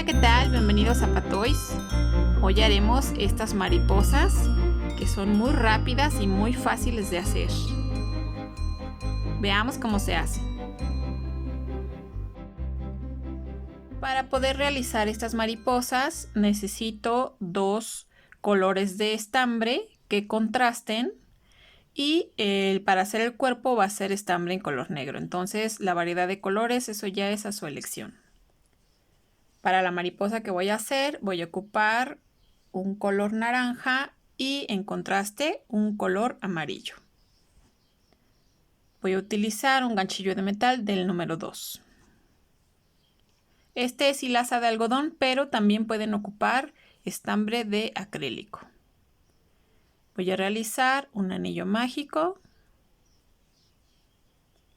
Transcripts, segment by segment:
¿qué tal? Bienvenidos a Patoys. Hoy haremos estas mariposas que son muy rápidas y muy fáciles de hacer. Veamos cómo se hace. Para poder realizar estas mariposas necesito dos colores de estambre que contrasten y para hacer el cuerpo va a ser estambre en color negro. Entonces la variedad de colores, eso ya es a su elección. Para la mariposa que voy a hacer, voy a ocupar un color naranja y en contraste un color amarillo. Voy a utilizar un ganchillo de metal del número 2. Este es hilaza de algodón, pero también pueden ocupar estambre de acrílico. Voy a realizar un anillo mágico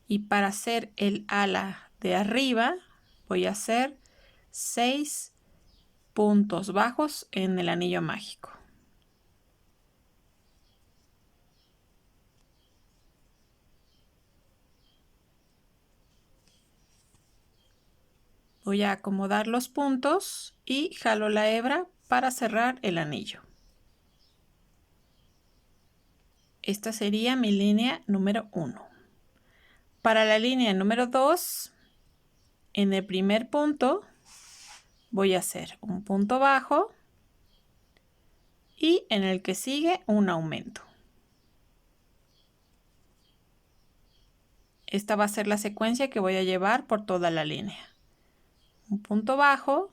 y para hacer el ala de arriba voy a hacer 6 puntos bajos en el anillo mágico. Voy a acomodar los puntos y jalo la hebra para cerrar el anillo. Esta sería mi línea número 1. Para la línea número 2, en el primer punto voy a hacer un punto bajo y en el que sigue un aumento. Esta va a ser la secuencia que voy a llevar por toda la línea. Un punto bajo,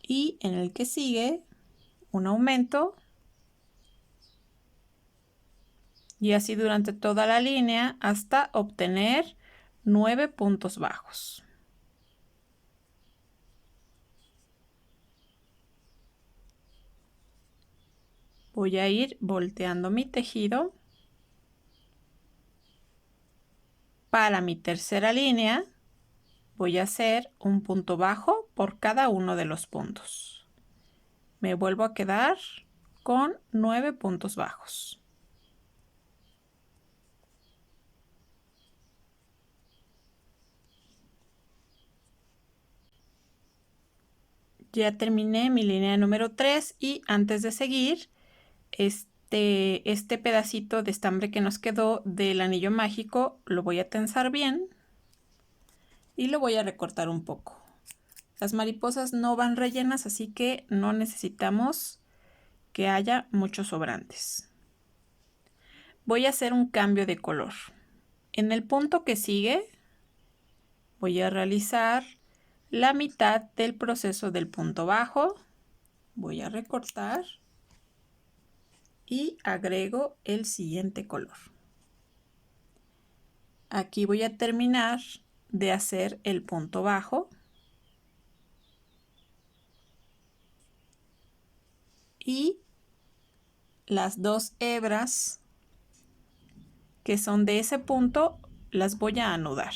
y en el que sigue un aumento, y así durante toda la línea hasta obtener 9 puntos bajos. Voy a ir volteando mi tejido. Para mi tercera línea voy a hacer un punto bajo por cada uno de los puntos. Me vuelvo a quedar con 9 puntos bajos. Ya terminé mi línea número 3 y antes de seguir, este pedacito de estambre que nos quedó del anillo mágico lo voy a tensar bien y lo voy a recortar un poco. Las mariposas no van rellenas, así que no necesitamos que haya muchos sobrantes. Voy a hacer un cambio de color. En el punto que sigue voy a realizar la mitad del proceso del punto bajo. Voy a recortar y agrego el siguiente color. Aquí voy a terminar de hacer el punto bajo y las dos hebras que son de ese punto las voy a anudar.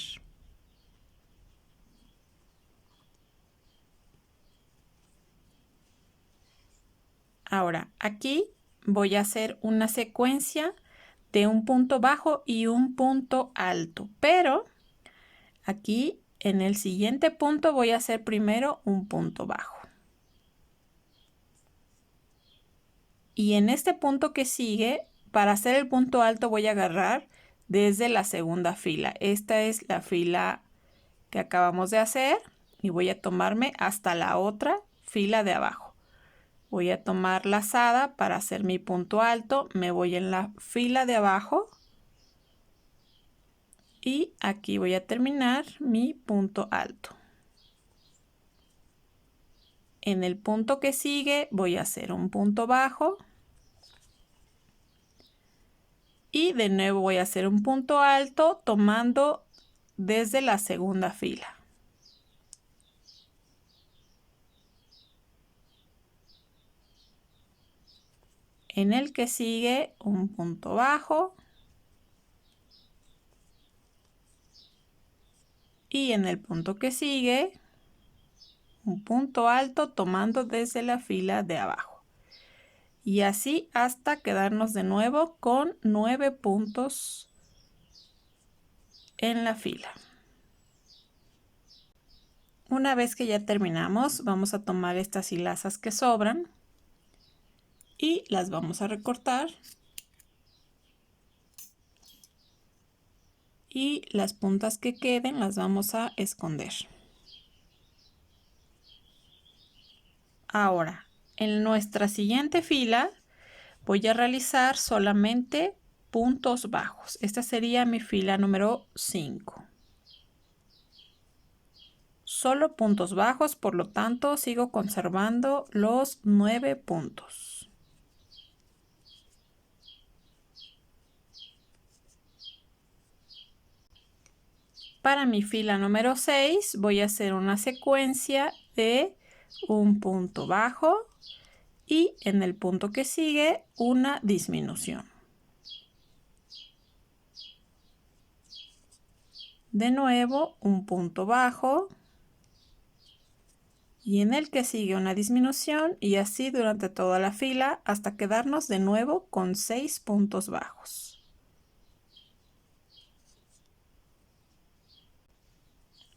Ahora aquí voy a hacer una secuencia de un punto bajo y un punto alto, pero aquí en el siguiente punto voy a hacer primero un punto bajo. Y en este punto que sigue, para hacer el punto alto voy a agarrar desde la segunda fila. Esta es la fila que acabamos de hacer y voy a tomarme hasta la otra fila de abajo. Voy a tomar lazada para hacer mi punto alto, me voy en la fila de abajo y aquí voy a terminar mi punto alto. En el punto que sigue voy a hacer un punto bajo y de nuevo voy a hacer un punto alto tomando desde la segunda fila. En el que sigue un punto bajo y en el punto que sigue un punto alto tomando desde la fila de abajo, y así hasta quedarnos de nuevo con 9 puntos en la fila. Una vez que ya terminamos, vamos a tomar estas hilazas que sobran y las vamos a recortar. Y las puntas que queden las vamos a esconder. Ahora, en nuestra siguiente fila voy a realizar solamente puntos bajos. Esta sería mi fila número 5. Solo puntos bajos, por lo tanto sigo conservando los 9 puntos. Para mi fila número 6 voy a hacer una secuencia de un punto bajo y en el punto que sigue una disminución. De nuevo un punto bajo y en el que sigue una disminución y así durante toda la fila hasta quedarnos de nuevo con 6 puntos bajos.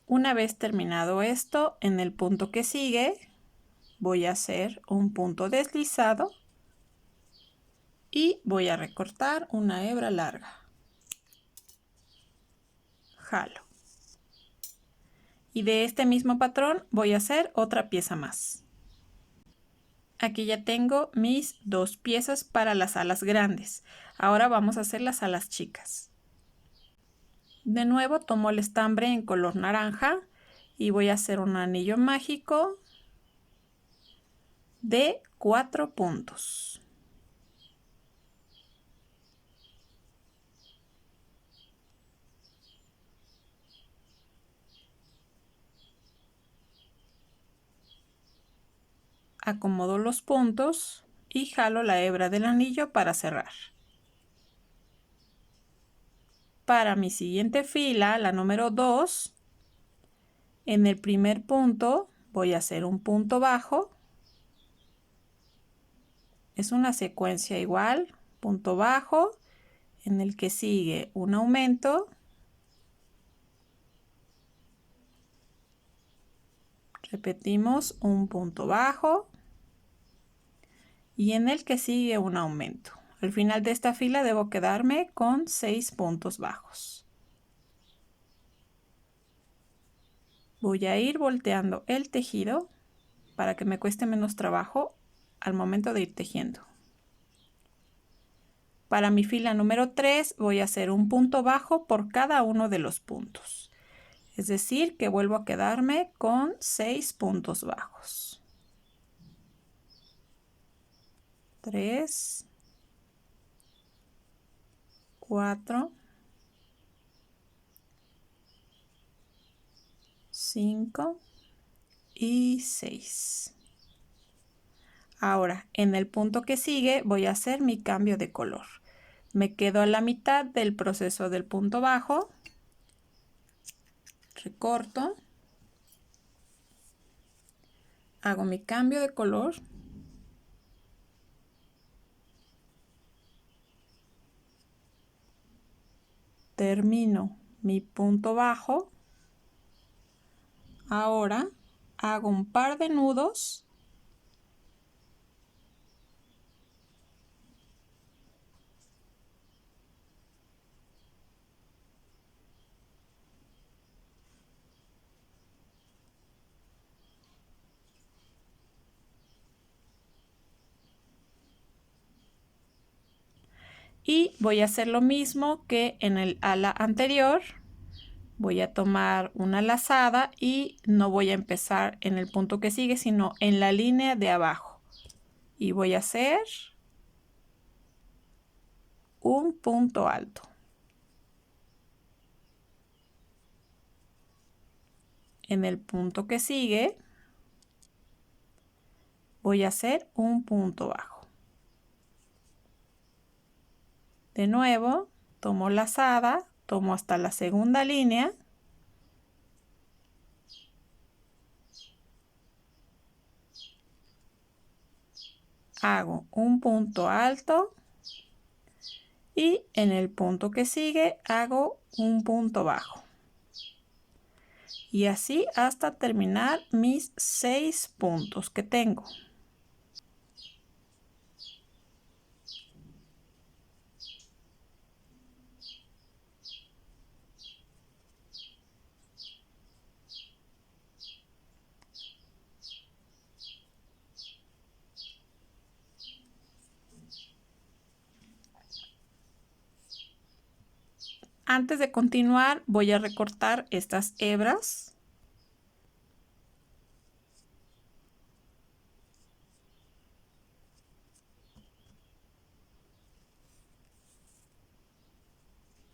Una vez terminado esto, en el punto que sigue voy a hacer un punto deslizado y voy a recortar una hebra larga. Jalo. Y de este mismo patrón voy a hacer otra pieza más. Aquí ya tengo mis 2 piezas para las alas grandes. Ahora vamos a hacer las alas chicas. De nuevo tomo el estambre en color naranja y voy a hacer un anillo mágico de 4 puntos. Acomodo los puntos y jalo la hebra del anillo para cerrar. Para mi siguiente fila, la número 2, en el primer punto voy a hacer un punto bajo. Es una secuencia igual, punto bajo, en el que sigue un aumento. Repetimos un punto bajo y en el que sigue un aumento. Al final de esta fila debo quedarme con 6 puntos bajos. Voy a ir volteando el tejido para que me cueste menos trabajo al momento de ir tejiendo. Para mi fila número 3 voy a hacer un punto bajo por cada uno de los puntos. Es decir, que vuelvo a quedarme con 6 puntos bajos. 3, 4, 5 y 6. Ahora, en el punto que sigue voy a hacer mi cambio de color. Me quedo a la mitad del proceso del punto bajo. Recorto. Hago mi cambio de color. Termino mi punto bajo. Ahora hago un par de nudos y voy a hacer lo mismo que en el ala anterior. Voy a tomar una lazada y no voy a empezar en el punto que sigue, sino en la línea de abajo. Y voy a hacer un punto alto. En el punto que sigue voy a hacer un punto bajo. De nuevo, tomo lazada, tomo hasta la segunda línea. Hago un punto alto y en el punto que sigue hago un punto bajo. Y así hasta terminar mis 6 puntos que tengo. Antes de continuar, voy a recortar estas hebras.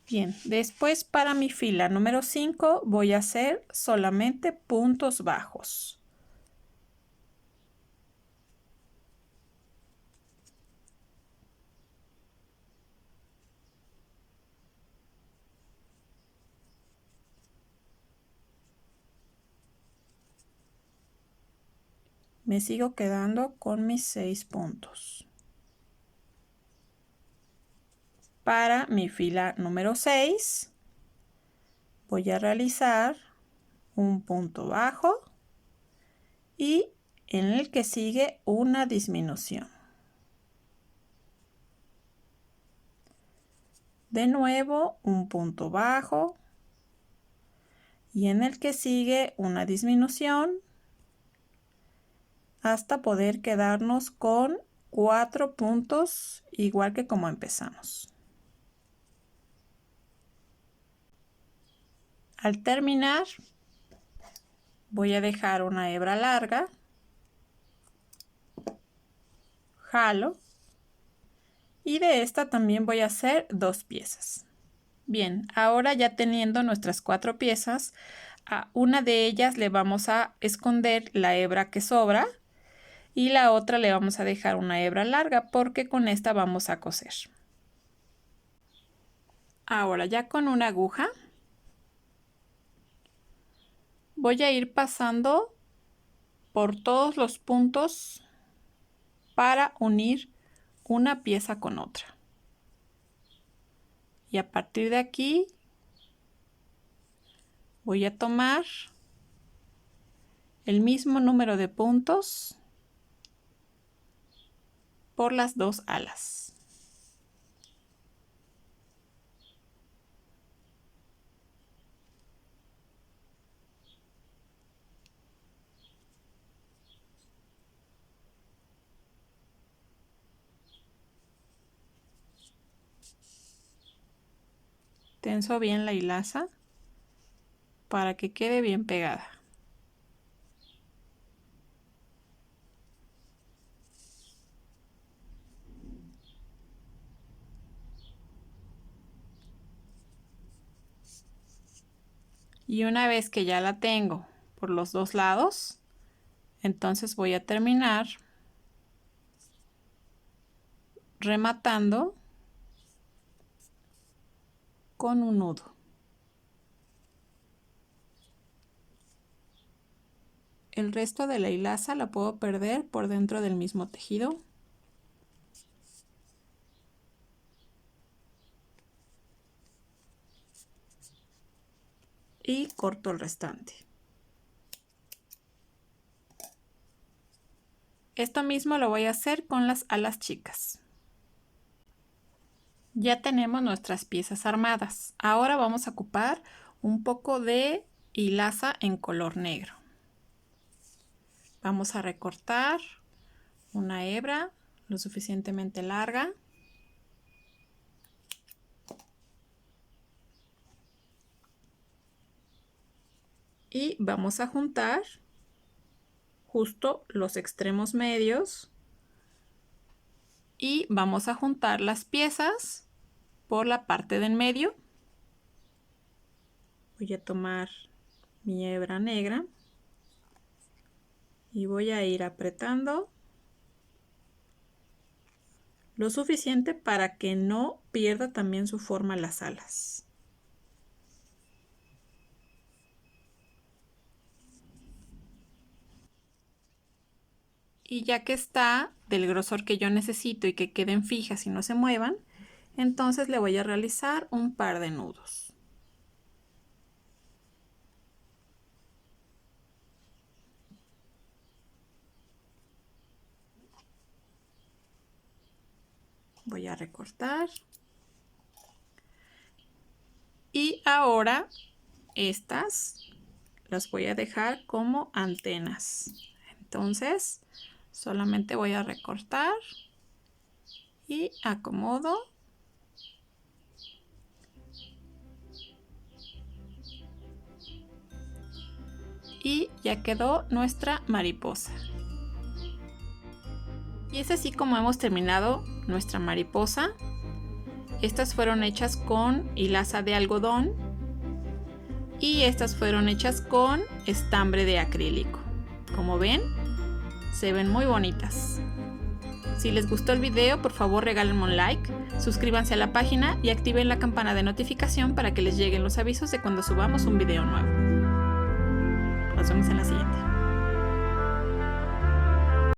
Bien, después para mi fila número 5 voy a hacer solamente puntos bajos. Me sigo quedando con mis 6 puntos. Para mi fila número 6 voy a realizar un punto bajo y en el que sigue una disminución. De nuevo un punto bajo y en el que sigue una disminución hasta poder quedarnos con 4 puntos igual que como empezamos. Al terminar voy a dejar una hebra larga, jalo y de esta también voy a hacer 2 piezas. Bien, ahora ya teniendo nuestras 4 piezas, a una de ellas le vamos a esconder la hebra que sobra y la otra le vamos a dejar una hebra larga porque con esta vamos a coser. Ahora ya con una aguja voy a ir pasando por todos los puntos para unir una pieza con otra. Y a partir de aquí voy a tomar el mismo número de puntos por las 2 alas. Tenso bien la hilaza para que quede bien pegada. Y una vez que ya la tengo por los 2 lados, entonces voy a terminar rematando con un nudo. El resto de la hilaza la puedo perder por dentro del mismo tejido. Y corto el restante. Esto mismo lo voy a hacer con las alas chicas. Ya tenemos nuestras piezas armadas. Ahora vamos a ocupar un poco de hilaza en color negro. Vamos a recortar una hebra lo suficientemente larga. Y vamos a juntar justo los extremos medios. Y vamos a juntar las piezas por la parte del medio. Voy a tomar mi hebra negra y voy a ir apretando lo suficiente para que no pierda también su forma las alas. Y ya que está del grosor que yo necesito y que queden fijas y no se muevan, entonces le voy a realizar un par de nudos. Voy a recortar. Y ahora estas las voy a dejar como antenas. Entonces solamente voy a recortar y acomodo. Y ya quedó nuestra mariposa. Y es así como hemos terminado nuestra mariposa. Estas fueron hechas con hilaza de algodón y estas fueron hechas con estambre de acrílico. Como ven, se ven muy bonitas. Si les gustó el video, por favor regálenme un like, suscríbanse a la página y activen la campana de notificación para que les lleguen los avisos de cuando subamos un video nuevo. Nos vemos en la siguiente.